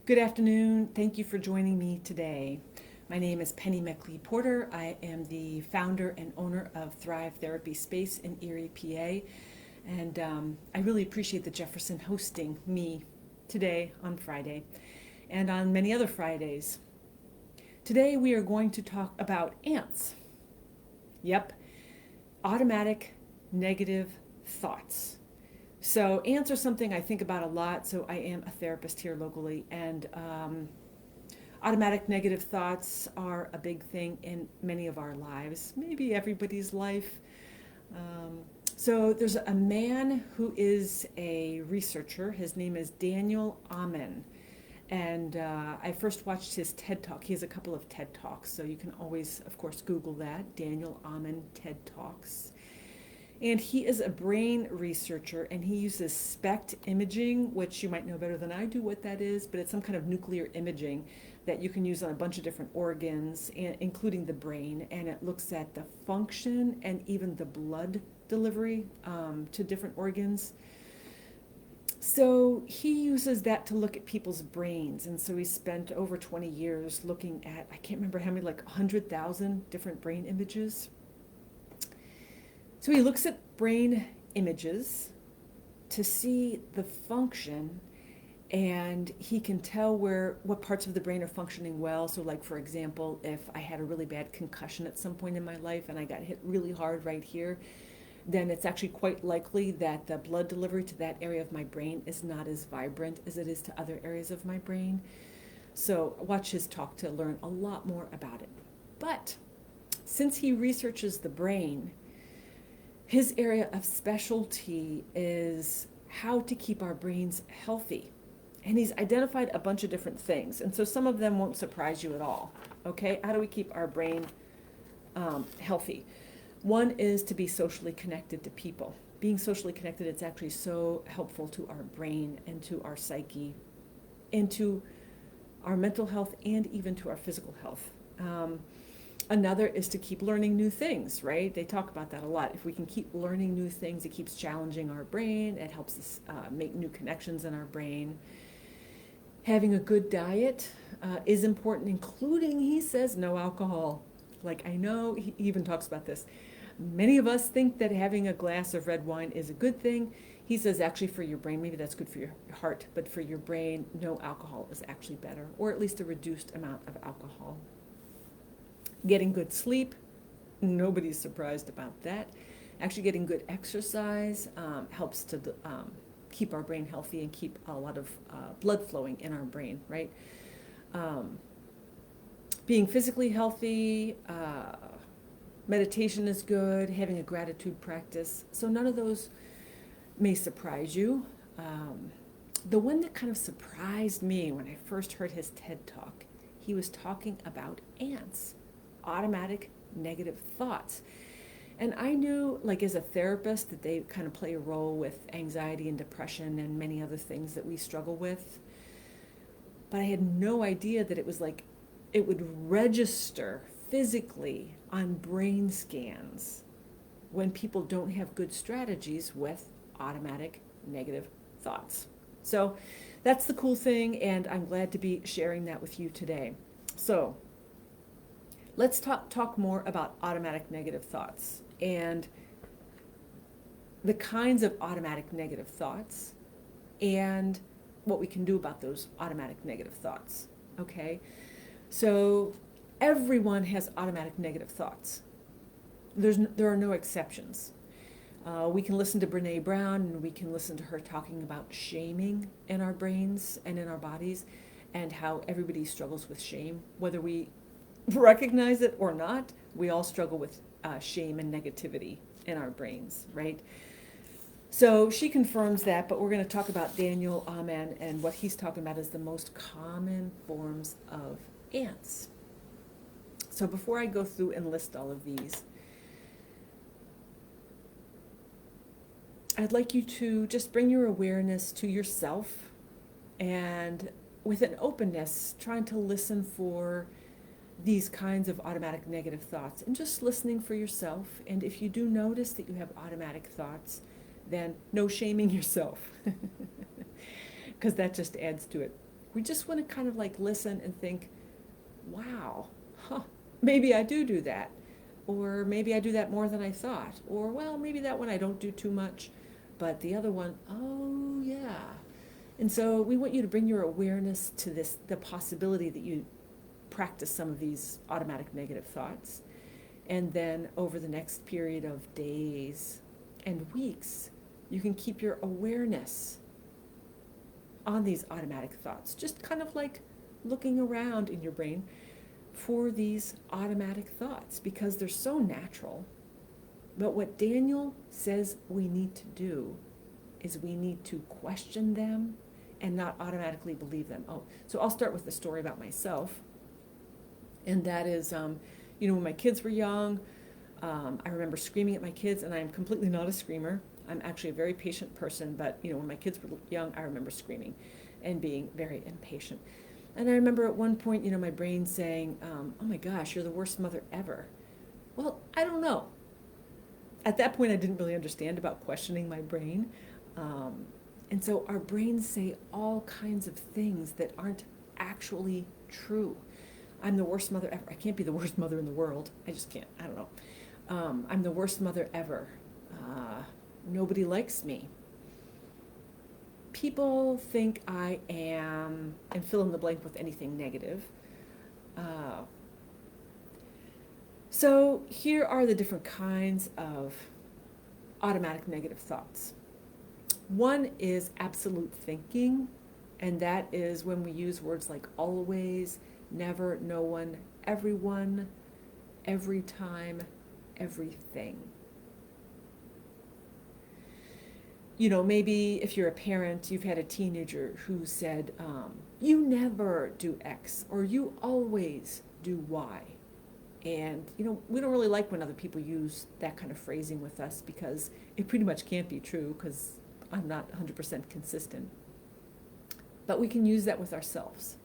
Good afternoon. Thank you for joining me today. My name is Penny McLeod Porter. I am the founder and owner of Thrive Therapy Space in Erie, PA. And I really appreciate the Jefferson hosting me today on Friday and on many other Fridays. Today we are going to talk about ANTS. Yep, automatic negative thoughts. So ants are something I think about a lot. So I am a therapist here locally, and automatic negative thoughts are a big thing in many of our lives, maybe everybody's life. Um, so there's a man who is a researcher. His name is Daniel Amen. And I first watched his TED Talk. He has a couple of TED Talks, so you can always, of course, Google that, Daniel Amen TED Talks. And he is a brain researcher, and he uses SPECT imaging, which you might know better than I do what that is, but it's some kind of nuclear imaging that you can use on a bunch of different organs, including the brain, and it looks at the function and even the blood delivery to different organs. So he uses that to look at people's brains, and so he spent over 20 years looking at, I can't remember how many, like 100,000 different brain images. So he looks at brain images to see the function, and he can tell what parts of the brain are functioning well. So like, for example, if I had a really bad concussion at some point in my life and I got hit really hard right here, then it's actually quite likely that the blood delivery to that area of my brain is not as vibrant as it is to other areas of my brain. So watch his talk to learn a lot more about it. But since he researches the brain, his area of specialty is how to keep our brains healthy. And he's identified a bunch of different things. And so some of them won't surprise you at all. Okay, how do we keep our brain healthy? One is to be socially connected to people. Being socially connected, it's actually so helpful to our brain and to our psyche, and to our mental health, and even to our physical health. Another is to keep learning new things, right? They talk about that a lot. If we can keep learning new things, it keeps challenging our brain. It helps us make new connections in our brain. Having a good diet is important, including, he says, no alcohol. Like, I know he even talks about this. Many of us think that having a glass of red wine is a good thing. He says actually for your brain, maybe that's good for your heart, but for your brain, no alcohol is actually better, or at least a reduced amount of alcohol. Getting good sleep, nobody's surprised about that. Actually getting good exercise helps to keep our brain healthy and keep a lot of blood flowing in our brain, right? Being physically healthy, meditation is good, having a gratitude practice. So none of those may surprise you. The one that kind of surprised me when I first heard his TED Talk, he was talking about ANTS, automatic negative thoughts. And I knew, like, as a therapist, that they kind of play a role with anxiety and depression and many other things that we struggle with. But I had no idea that it was like, it would register physically on brain scans when people don't have good strategies with automatic negative thoughts. So that's the cool thing, and I'm glad to be sharing that with you today. So let's talk more about automatic negative thoughts and the kinds of automatic negative thoughts and what we can do about those automatic negative thoughts. Okay? So everyone has automatic negative thoughts. There are no exceptions. We can listen to Brene Brown, and we can listen to her talking about shaming in our brains and in our bodies, and how everybody struggles with shame. Whether we recognize it or not, we all struggle with shame and negativity in our brains, right? So she confirms that, but we're going to talk about Daniel Amen, and what he's talking about is the most common forms of ANTS. So before I go through and list all of these, I'd like you to just bring your awareness to yourself, and with an openness, trying to listen for these kinds of automatic negative thoughts, and just listening for yourself. And if you do notice that you have automatic thoughts, then no shaming yourself, because that just adds to it. We just want to kind of like listen and think, wow, maybe I do that. Or maybe I do that more than I thought. Or, well, maybe that one I don't do too much. But the other one, oh, yeah. And so we want you to bring your awareness to this, the possibility that you practice some of these automatic negative thoughts. And then over the next period of days and weeks, you can keep your awareness on these automatic thoughts, just kind of like looking around in your brain for these automatic thoughts, because they're so natural. But what Daniel says we need to do is we need to question them and not automatically believe them. Oh, so I'll start with the story about myself. And that is, when my kids were young, I remember screaming at my kids, and I'm completely not a screamer. I'm actually a very patient person, but when my kids were young, I remember screaming and being very impatient. And I remember at one point, my brain saying, oh my gosh, you're the worst mother ever. Well, I don't know. At that point, I didn't really understand about questioning my brain. And so our brains say all kinds of things that aren't actually true. I'm the worst mother ever. I can't be the worst mother in the world. I just can't. I don't know. I'm the worst mother ever. Nobody likes me. People think I am, and fill in the blank with anything negative. So here are the different kinds of automatic negative thoughts. One is absolute thinking, and that is when we use words like always, never, no one, everyone, every time, everything. Maybe if you're a parent, you've had a teenager who said, you never do X, or you always do Y. And, we don't really like when other people use that kind of phrasing with us, because it pretty much can't be true, because I'm not 100% consistent. But we can use that with ourselves.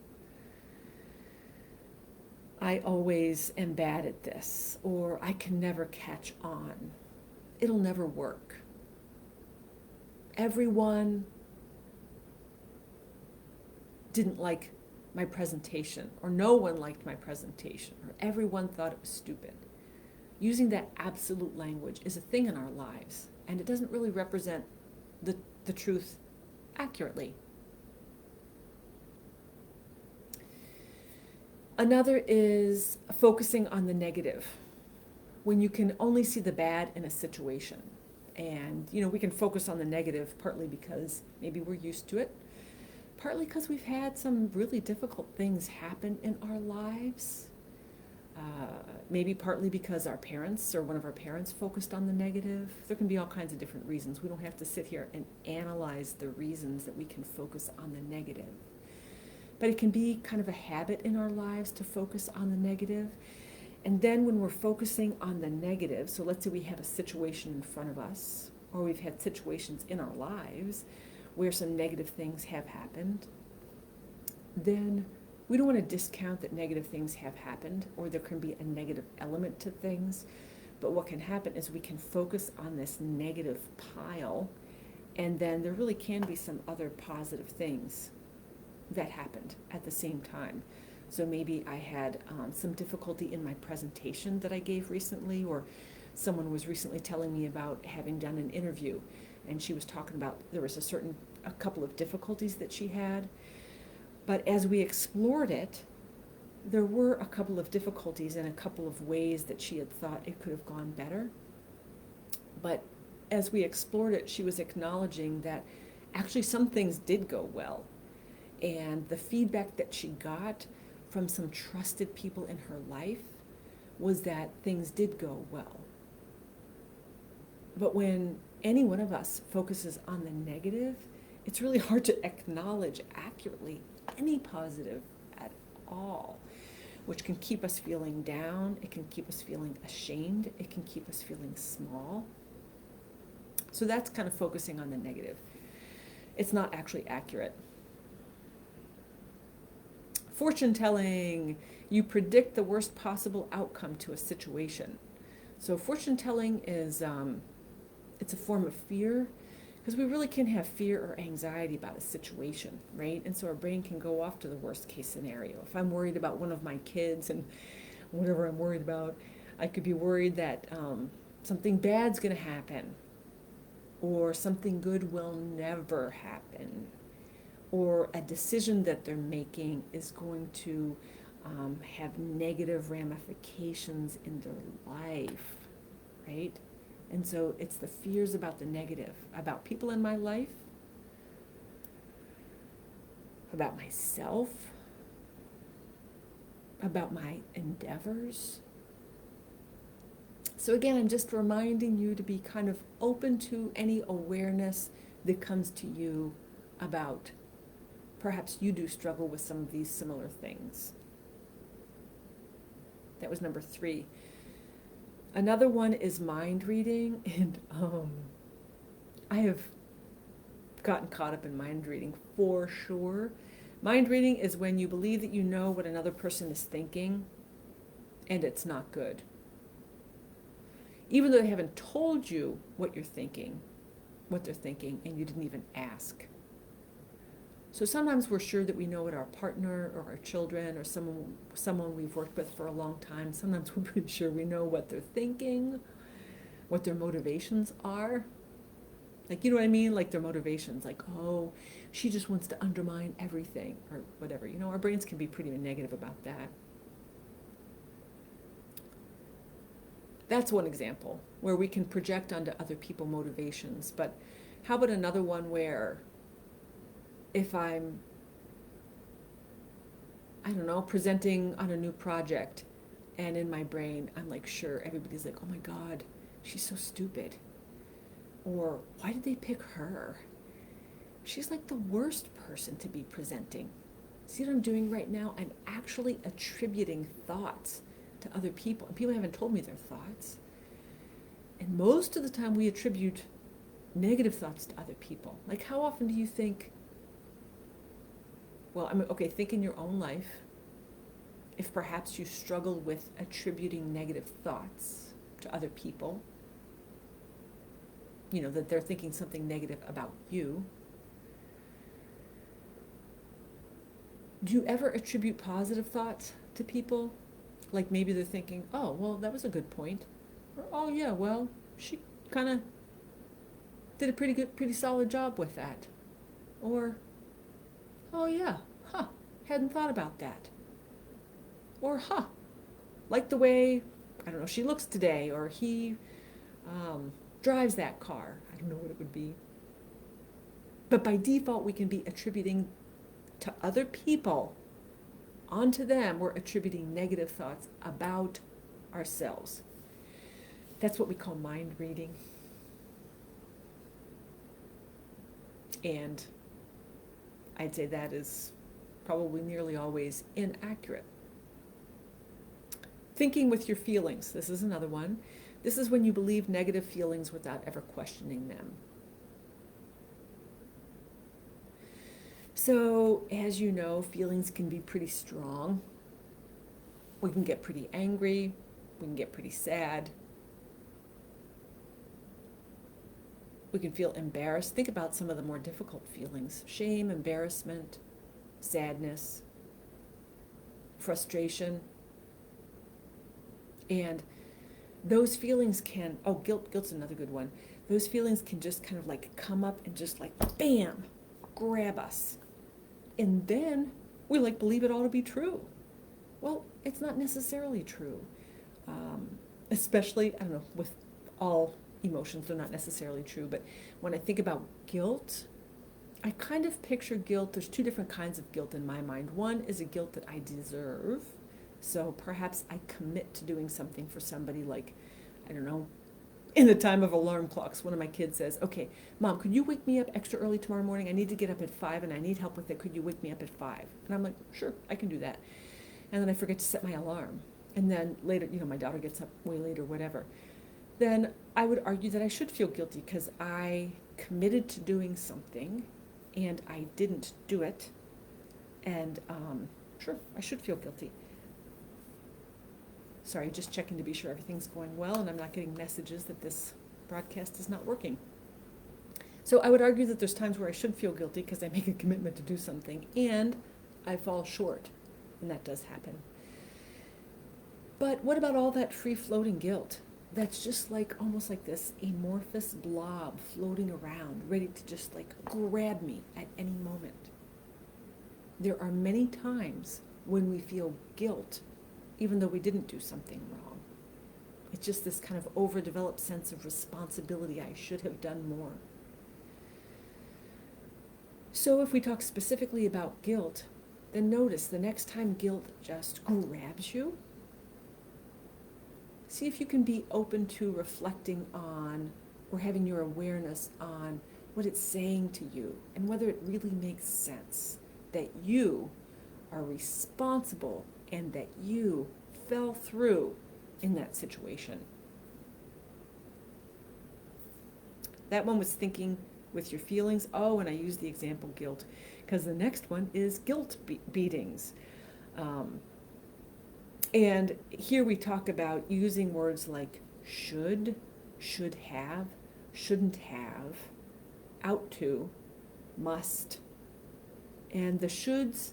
I always am bad at this, or I can never catch on. It'll never work. Everyone didn't like my presentation, or no one liked my presentation, or everyone thought it was stupid. Using that absolute language is a thing in our lives, and it doesn't really represent the truth accurately. Another is focusing on the negative, when you can only see the bad in a situation. And, we can focus on the negative partly because maybe we're used to it, partly because we've had some really difficult things happen in our lives, maybe partly because our parents or one of our parents focused on the negative. There can be all kinds of different reasons. We don't have to sit here and analyze the reasons that we can focus on the negative. But it can be kind of a habit in our lives to focus on the negative. And then when we're focusing on the negative, so let's say we have a situation in front of us, or we've had situations in our lives where some negative things have happened, then we don't want to discount that negative things have happened, or there can be a negative element to things. But what can happen is we can focus on this negative pile, and then there really can be some other positive things that happened at the same time. So maybe I had some difficulty in my presentation that I gave recently, or someone was recently telling me about having done an interview, and she was talking about there was a couple of difficulties that she had. But as we explored it, there were a couple of difficulties and a couple of ways that she had thought it could have gone better. But as we explored it, she was acknowledging that actually some things did go well. And the feedback that she got from some trusted people in her life was that things did go well. But when any one of us focuses on the negative, it's really hard to acknowledge accurately any positive at all, which can keep us feeling down, it can keep us feeling ashamed, it can keep us feeling small. So that's kind of focusing on the negative. It's not actually accurate. Fortune telling, you predict the worst possible outcome to a situation. So fortune telling is, it's a form of fear, Because we really can have fear or anxiety about a situation, right? And so our brain can go off to the worst case scenario. If I'm worried about one of my kids and whatever I'm worried about, I could be worried that something bad's going to happen, or something good will never happen, or a decision that they're making is going to have negative ramifications in their life, right? And so it's the fears about the negative, about people in my life, about myself, about my endeavors. So again, I'm just reminding you to be kind of open to any awareness that comes to you about perhaps you do struggle with some of these similar things. That was number 3. Another one is mind reading, and I have gotten caught up in mind reading for sure. Mind reading is when you believe that you know what another person is thinking, and it's not good. Even though they haven't told you what you're thinking, what they're thinking, and you didn't even ask. So sometimes we're sure that we know what our partner or our children or someone we've worked with for a long time, sometimes we're pretty sure we know what they're thinking, what their motivations are. Like, you know what I mean? Like their motivations, like, oh, she just wants to undermine everything or whatever. You know, our brains can be pretty negative about that. That's one example where we can project onto other people motivations. But how about another one where if I'm, I don't know, presenting on a new project, and in my brain, I'm like, sure, everybody's like, oh my God, she's so stupid. Or why did they pick her? She's like the worst person to be presenting. See what I'm doing right now? I'm actually attributing thoughts to other people, and people haven't told me their thoughts. And most of the time we attribute negative thoughts to other people. Like, how often do you think, well, I mean, okay, think in your own life, if perhaps you struggle with attributing negative thoughts to other people, you know, that they're thinking something negative about you. Do you ever attribute positive thoughts to people? Like maybe they're thinking, oh, well, that was a good point. Or, oh, yeah, well, she kind of did a pretty solid job with that. Or, oh, yeah, hadn't thought about that. Or, like the way, I don't know, she looks today, or he drives that car. I don't know what it would be. But by default, we can be attributing to other people, onto them, we're attributing negative thoughts about ourselves. That's what we call mind reading. And I'd say that is probably nearly always inaccurate. Thinking with your feelings. This is another one. This is when you believe negative feelings without ever questioning them. So, as you know, feelings can be pretty strong. We can get pretty angry. We can get pretty sad. We can feel embarrassed. Think about some of the more difficult feelings. Shame, embarrassment, sadness, frustration. And those feelings can, guilt's another good one. Those feelings can just kind of like come up and just like, bam, grab us. And then we like believe it all to be true. Well, it's not necessarily true. Especially, I don't know, with all emotions, they're not necessarily true. But when I think about guilt, I kind of picture guilt. There's 2 different kinds of guilt in my mind. One is a guilt that I deserve. So perhaps I commit to doing something for somebody, like, I don't know, in the time of alarm clocks, one of my kids says, okay, Mom, could you wake me up extra early tomorrow morning? I need to get up at 5 and I need help with it. Could you wake me up at 5? And I'm like, sure, I can do that. And then I forget to set my alarm. And then later, you know, my daughter gets up way later, whatever. Then I would argue that I should feel guilty because I committed to doing something and I didn't do it. And sure, I should feel guilty. Sorry, just checking to be sure everything's going well and I'm not getting messages that this broadcast is not working. So I would argue that there's times where I should feel guilty because I make a commitment to do something and I fall short, and that does happen. But what about all that free-floating guilt? That's just like almost like this amorphous blob floating around, ready to just like grab me at any moment. There are many times when we feel guilt, even though we didn't do something wrong. It's just this kind of overdeveloped sense of responsibility. I should have done more. So if we talk specifically about guilt, then notice the next time guilt just grabs you, see if you can be open to reflecting on or having your awareness on what it's saying to you and whether it really makes sense that you are responsible and that you fell through in that situation. That one was thinking with your feelings. Oh, and I used the example guilt because the next one is guilt beatings. And here we talk about using words like should have, shouldn't have, out to, must. And the shoulds,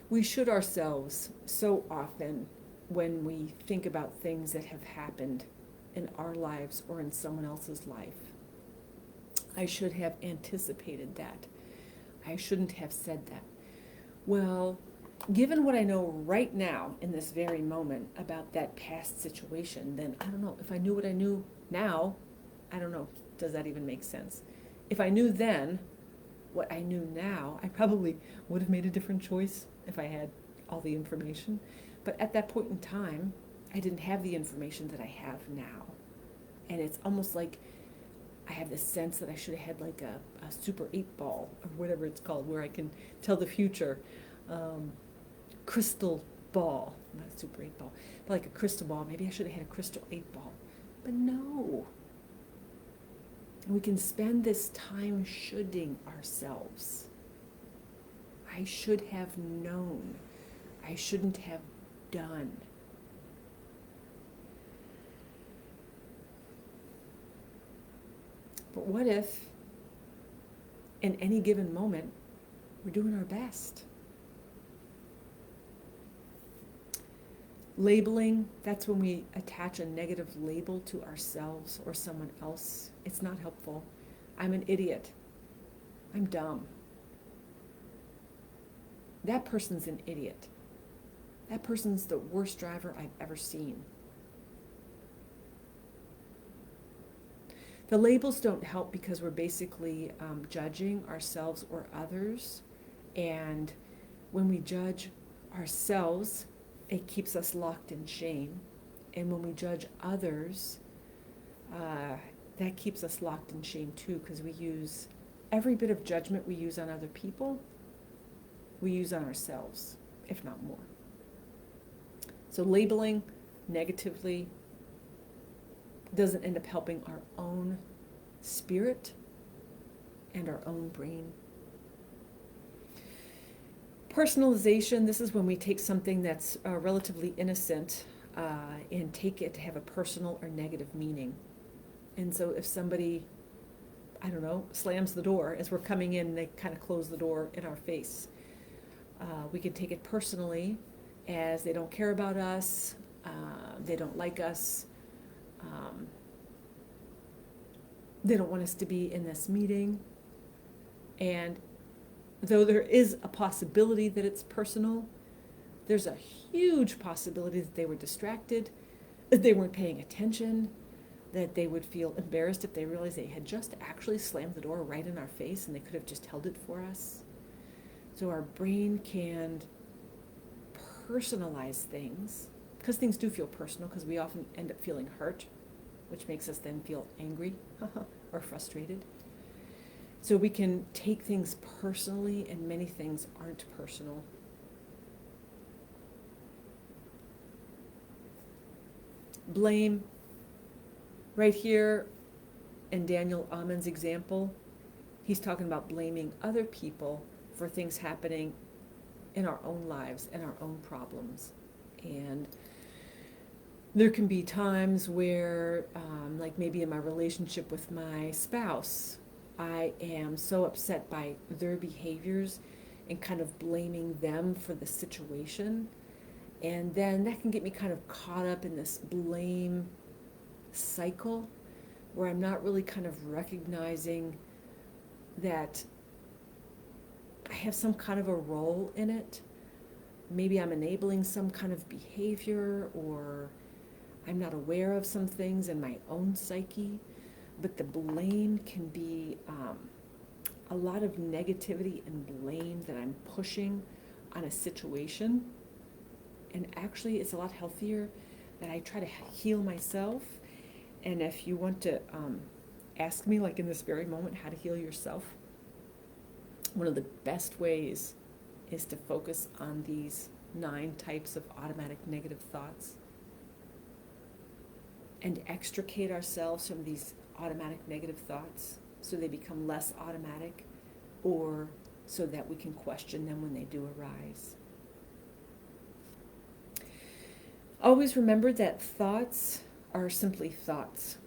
we should ourselves so often when we think about things that have happened in our lives or in someone else's life. I should have anticipated that. I shouldn't have said that. Well, given what I know right now in this very moment about that past situation, then I don't know. If I knew what I knew now, I don't know. Does that even make sense? If I knew then what I knew now, I probably would have made a different choice if I had all the information. But at that point in time, I didn't have the information that I have now. And it's almost like I have this sense that I should have had like a super 8-ball or whatever it's called, where I can tell the future. Crystal ball, not a super 8-ball, but like a crystal ball. Maybe I should have had a crystal 8-ball. But no. And we can spend this time shoulding ourselves. I should have known. I shouldn't have done. But what if, in any given moment, we're doing our best? Labeling, that's when we attach a negative label to ourselves or someone else. It's not helpful. I'm an idiot. I'm dumb. That person's an idiot. That person's the worst driver I've ever seen. The labels don't help because we're basically judging ourselves or others. And when we judge ourselves, it keeps us locked in shame. And when we judge others, that keeps us locked in shame too, because we use every bit of judgment we use on other people, we use on ourselves, if not more. So labeling negatively doesn't end up helping our own spirit and our own brain. Personalization, this is when we take something that's relatively innocent and take it to have a personal or negative meaning. And so if somebody, I don't know, slams the door as we're coming in, they kind of close the door in our face. We can take it personally as they don't care about us, they don't like us, they don't want us to be in this meeting. And though there is a possibility that it's personal, there's a huge possibility that they were distracted, that they weren't paying attention, that they would feel embarrassed if they realized they had just actually slammed the door right in our face and they could have just held it for us. So our brain can personalize things, because things do feel personal, because we often end up feeling hurt, which makes us then feel angry or frustrated. So we can take things personally, and many things aren't personal. Blame. Right here in Daniel Amen's example, he's talking about blaming other people for things happening in our own lives and our own problems. And There can be times where, like maybe in my relationship with my spouse, I am so upset by their behaviors and kind of blaming them for the situation. And then that can get me kind of caught up in this blame cycle where I'm not really kind of recognizing that I have some kind of a role in it. Maybe I'm enabling some kind of behavior, or I'm not aware of some things in my own psyche. But the blame can be a lot of negativity and blame that I'm pushing on a situation. And actually, it's a lot healthier that I try to heal myself. And if you want to ask me, like in this very moment, how to heal yourself, one of the best ways is to focus on these 9 types of automatic negative thoughts and extricate ourselves from these automatic negative thoughts so they become less automatic, or so that we can question them when they do arise. Always remember that thoughts are simply thoughts.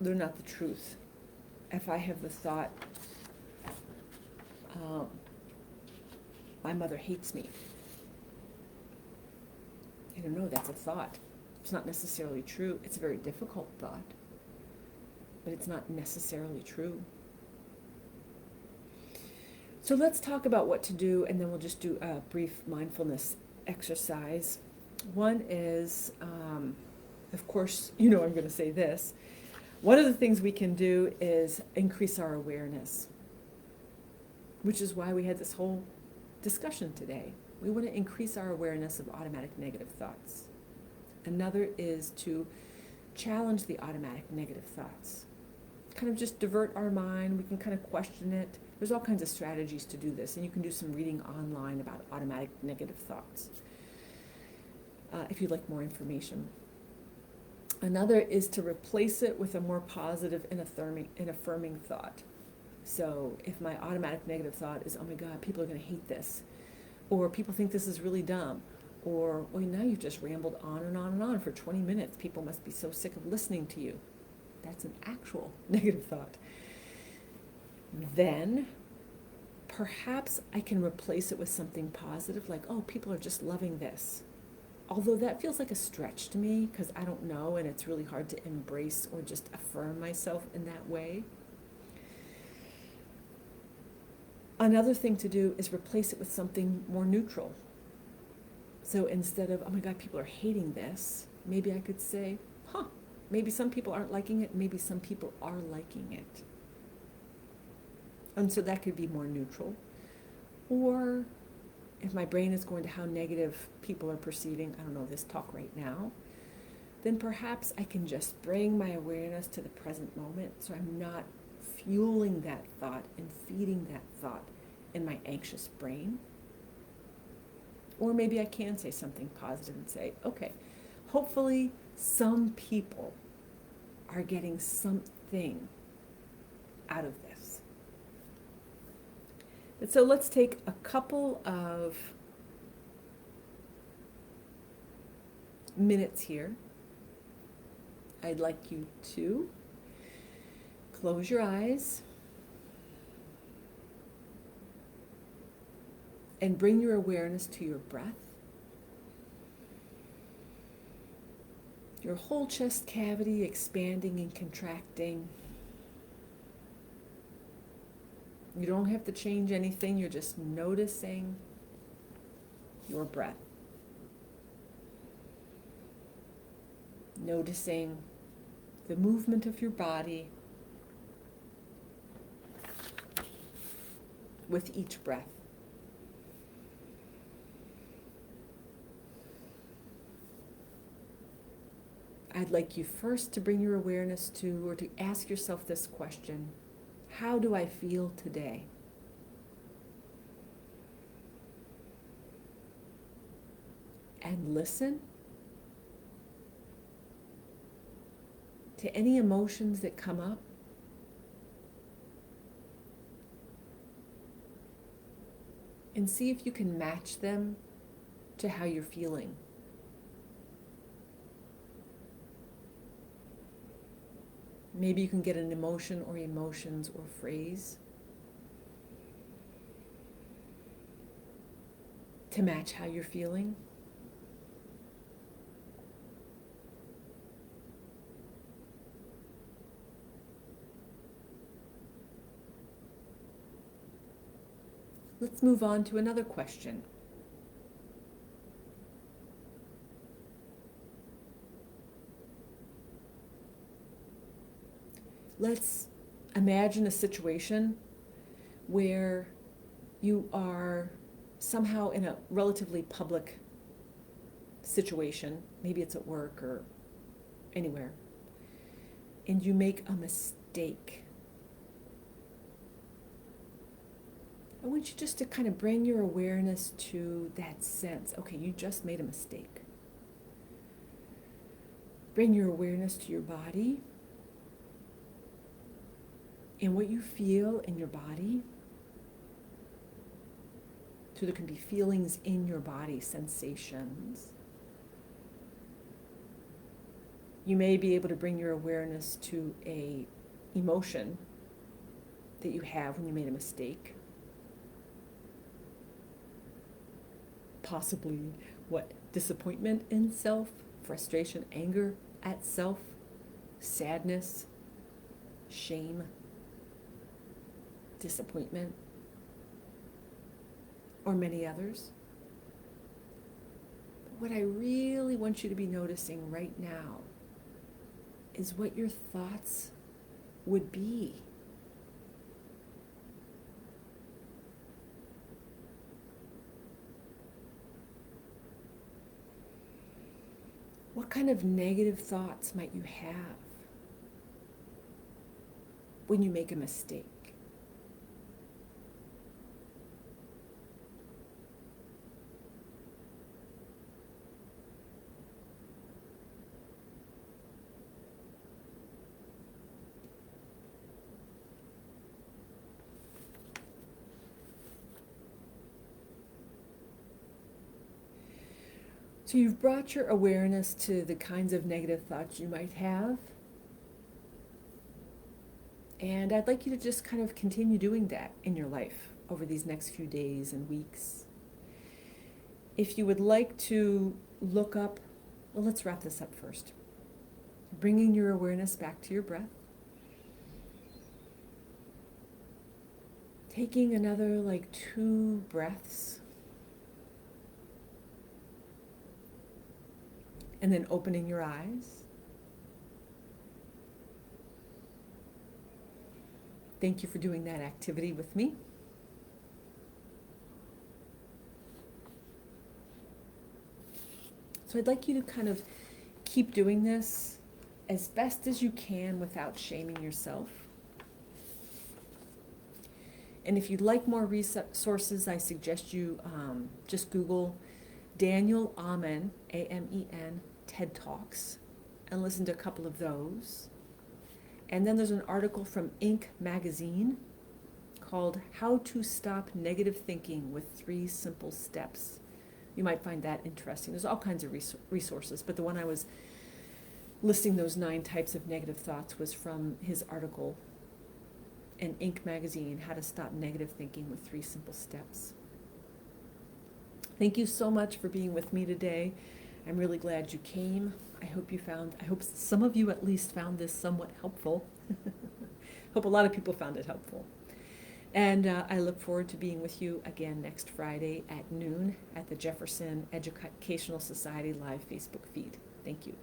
They're not the truth. If I have the thought, my mother hates me, I don't know, that's a thought. It's not necessarily true. It's a very difficult thought, but it's not necessarily true. So let's talk about what to do, and then we'll just do a brief mindfulness exercise. One is, of course, I'm going to say this. One of the things we can do is increase our awareness, which is why we had this whole discussion today. We want to increase our awareness of automatic negative thoughts. Another is to challenge the automatic negative thoughts. Kind of just divert our mind. We can kind of question it. There's all kinds of strategies to do this, and you can do some reading online about automatic negative thoughts if you'd like more information. Another is to replace it with a more positive and affirming thought. So if my automatic negative thought is, oh my God, people are going to hate this, or people think this is really dumb, or, well, now you've just rambled on and on and on for 20 minutes. People must be so sick of listening to you. That's an actual negative thought. Then perhaps I can replace it with something positive, like, oh, people are just loving this. Although that feels like a stretch to me, because I don't know, and it's really hard to embrace or just affirm myself in that way. Another thing to do is replace it with something more neutral. So instead of, oh my God, people are hating this, maybe I could say, maybe some people aren't liking it, maybe some people are liking it. And so that could be more neutral. Or if my brain is going to how negative people are perceiving, I don't know, this talk right now, then perhaps I can just bring my awareness to the present moment, so I'm not fueling that thought and feeding that thought in my anxious brain. Or maybe I can say something positive and say, okay, hopefully some people are getting something out of this. And so let's take a couple of minutes here. I'd like you to close your eyes and bring your awareness to your breath. Your whole chest cavity expanding and contracting. You don't have to change anything, you're just noticing your breath. Noticing the movement of your body with each breath. I'd like you first to bring your awareness to, or to ask yourself this question: how do I feel today? And listen to any emotions that come up. And see if you can match them to how you're feeling. Maybe you can get an emotion or emotions or phrase to match how you're feeling. Let's move on to another question. Let's imagine a situation where you are somehow in a relatively public situation, maybe it's at work or anywhere, and you make a mistake. I want you just to kind of bring your awareness to that sense. Okay, you just made a mistake. Bring your awareness to your body and what you feel in your body. So there can be feelings in your body, sensations. You may be able to bring your awareness to an emotion that you have when you made a mistake. Possibly disappointment in self, frustration, anger at self, sadness, shame, disappointment, or many others. But what I really want you to be noticing right now is what your thoughts would be. What kind of negative thoughts might you have when you make a mistake? So you've brought your awareness to the kinds of negative thoughts you might have. And I'd like you to just kind of continue doing that in your life over these next few days and weeks. If you would like to look up, well, let's wrap this up first. Bringing your awareness back to your breath. Taking another 2 breaths. And then opening your eyes. Thank you for doing that activity with me. So I'd like you to kind of keep doing this as best as you can without shaming yourself. And if you'd like more resources, I suggest you just Google Daniel Amen, A-M-E-N, TED Talks, and listen to a couple of those. And then there's an article from Inc. magazine called How to Stop Negative Thinking with 3 Simple Steps. You might find that interesting. There's all kinds of resources, but the one I was listing those 9 types of negative thoughts was from his article in Inc. magazine, How to Stop Negative Thinking with 3 Simple Steps. Thank you so much for being with me today. I'm really glad you came. I hope some of you at least found this somewhat helpful. Hope a lot of people found it helpful. And I look forward to being with you again next Friday at noon at the Jefferson Educational Society live Facebook feed. Thank you.